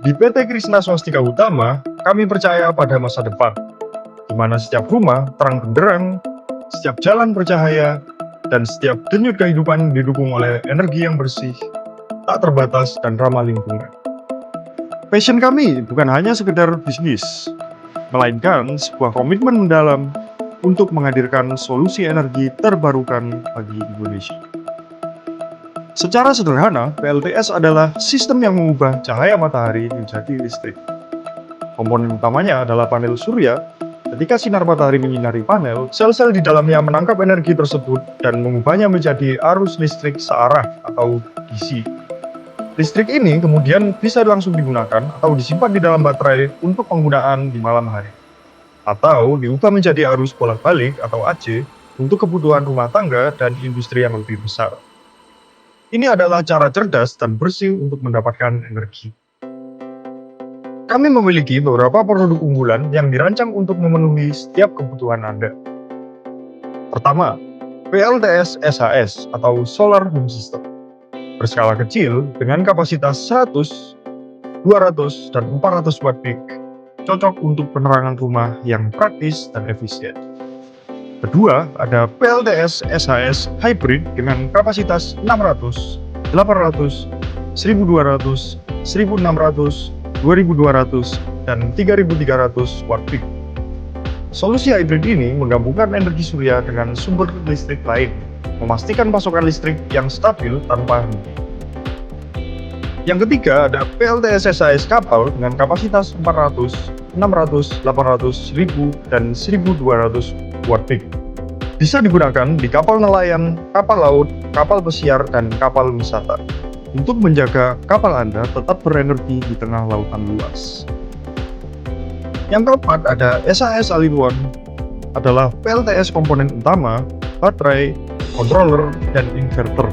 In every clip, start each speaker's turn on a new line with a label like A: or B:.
A: Di PT Krishna Swastika Utama, kami percaya pada masa depan, di mana setiap rumah terang benderang, setiap jalan bercahaya, dan setiap denyut kehidupan didukung oleh energi yang bersih, tak terbatas, dan ramah lingkungan. Passion kami bukan hanya sekedar bisnis, melainkan sebuah komitmen mendalam untuk menghadirkan solusi energi terbarukan bagi Indonesia. Secara sederhana, PLTS adalah sistem yang mengubah cahaya matahari menjadi listrik. Komponen utamanya adalah panel surya. Ketika sinar matahari menyinari panel, sel-sel di dalamnya menangkap energi tersebut dan mengubahnya menjadi arus listrik searah atau DC. Listrik ini kemudian bisa langsung digunakan atau disimpan di dalam baterai untuk penggunaan di malam hari. Atau diubah menjadi arus bolak-balik atau AC untuk kebutuhan rumah tangga dan industri yang lebih besar. Ini adalah cara cerdas dan bersih untuk mendapatkan energi. Kami memiliki beberapa produk unggulan yang dirancang untuk memenuhi setiap kebutuhan Anda. Pertama, PLTS SHS atau Solar Home System. Berskala kecil dengan kapasitas 100, 200, dan 400 watt peak, cocok untuk penerangan rumah yang praktis dan efisien. Kedua, ada PLTS SHS Hybrid dengan kapasitas 600, 800, 1200, 1600, 2200, dan 3300 watt peak. Solusi hybrid ini menggabungkan energi surya dengan sumber listrik lain, memastikan pasokan listrik yang stabil tanpa henti. Yang ketiga ada PLTS SHS Kapal dengan kapasitas 400, 600, 800, 1000, dan 1200 watt peak. Bisa digunakan di kapal nelayan, kapal laut, kapal pesiar, dan kapal wisata untuk menjaga kapal Anda tetap berenergi di tengah lautan luas. Yang keempat ada SHS All-in-One, adalah PLTS komponen utama, baterai, controller, dan inverter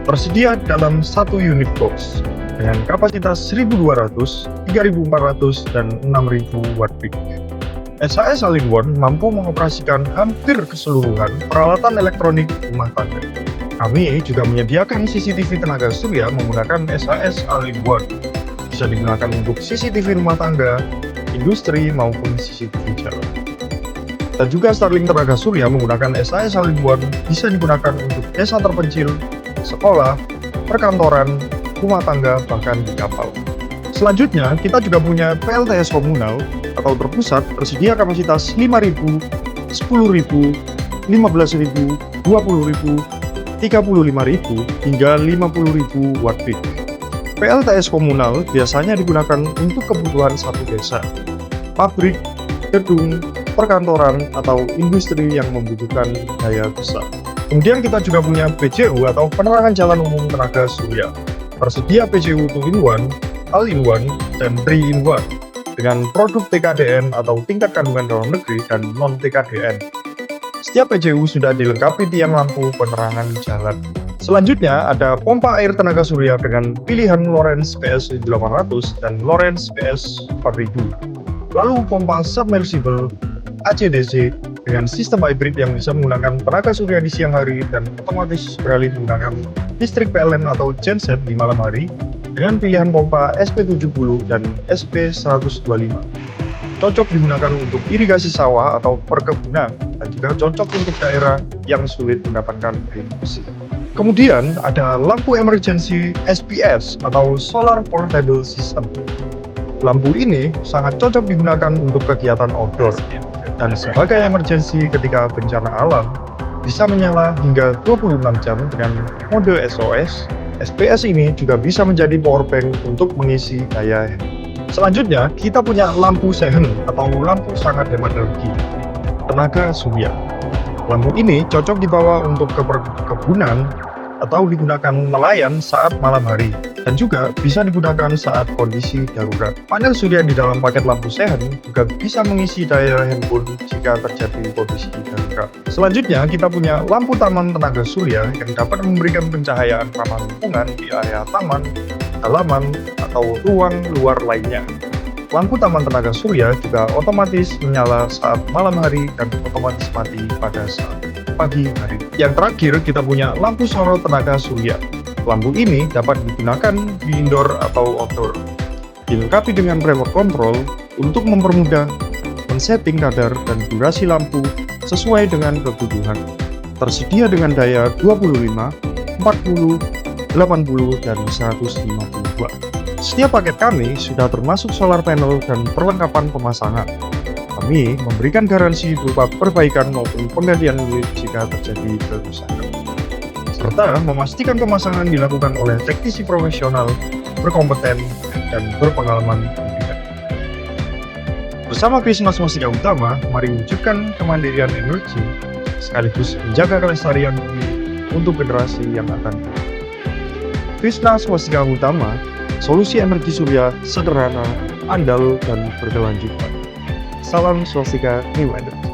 A: tersedia dalam satu unit box dengan kapasitas 1200, 3400, dan 6000 watt peak. SHS All-in-One mampu mengoperasikan hampir keseluruhan peralatan elektronik rumah tangga. Kami juga menyediakan CCTV tenaga surya menggunakan SHS All-in-One. Bisa digunakan untuk CCTV rumah tangga, industri, maupun CCTV jalan. Dan juga Starlink tenaga surya menggunakan SHS All-in-One bisa digunakan untuk desa terpencil, sekolah, perkantoran, rumah tangga, bahkan di kapal. Selanjutnya, kita juga punya PLTS komunal atau terpusat tersedia kapasitas 5.000, 10.000, 15.000, 20.000, 35.000, hingga 50.000 watt peak. PLTS komunal biasanya digunakan untuk kebutuhan satu desa, pabrik, gedung, perkantoran, atau industri yang membutuhkan daya besar. Kemudian kita juga punya PJU atau penerangan jalan umum tenaga surya. Tersedia PJU 2-in-1, All-in-One, dan 3-in-1 dengan produk TKDN atau tingkat kandungan dalam negeri dan non-TKDN. Setiap PJU sudah dilengkapi tiang lampu penerangan jalan. Selanjutnya ada pompa air tenaga surya dengan pilihan Lorentz PS 800 dan Lorentz PS 4000. Lalu pompa submersible AC/DC dengan sistem hybrid yang bisa menggunakan tenaga surya di siang hari dan otomatis beralih menggunakan listrik PLN atau genset di malam hari dengan pilihan pompa SP70 dan SP125. Cocok digunakan untuk irigasi sawah atau perkebunan dan juga cocok untuk daerah yang sulit mendapatkan air bersih. Kemudian ada lampu emergency SPS atau Solar Portable System. Lampu ini sangat cocok digunakan untuk kegiatan outdoor dan sebagai emergency ketika bencana alam bisa menyala hingga 26 jam dengan mode SOS. SPS ini juga bisa menjadi power bank untuk mengisi daya. Selanjutnya, kita punya lampu sehen atau lampu sangat hemat energi tenaga surya. Lampu ini cocok dibawa untuk ke perkebunan atau digunakan nelayan saat malam hari dan juga bisa digunakan saat kondisi darurat. Panel surya di dalam paket lampu sehen juga bisa mengisi daya handphone jika terjadi kondisi darurat. Selanjutnya, kita punya lampu taman tenaga surya yang dapat memberikan pencahayaan ramah lingkungan di area taman, halaman, atau ruang luar lainnya. Lampu taman tenaga surya juga otomatis menyala saat malam hari dan otomatis mati pada saat pagi hari. Yang terakhir, kita punya lampu sorot tenaga surya. Lampu ini dapat digunakan di indoor atau outdoor. dilengkapi dengan remote control untuk mempermudah men-setting kadar dan durasi lampu sesuai dengan kebutuhan. Tersedia dengan daya 25, 40, 80, dan 150 watt. Setiap paket kami sudah termasuk solar panel dan perlengkapan pemasangan. Kami memberikan garansi berupa perbaikan maupun penggantian unit jika terjadi kerusakan, serta memastikan pemasangan dilakukan oleh teknisi profesional, berkompeten, dan berpengalaman pendidikan. Bersama Krishna Swastika Utama, mari wujudkan kemandirian energi sekaligus menjaga kelestarian bumi untuk generasi yang akan datang. Krishna Swastika Utama, solusi energi surya sederhana, andal, dan berkelanjutan. Salam Swastika New Energy.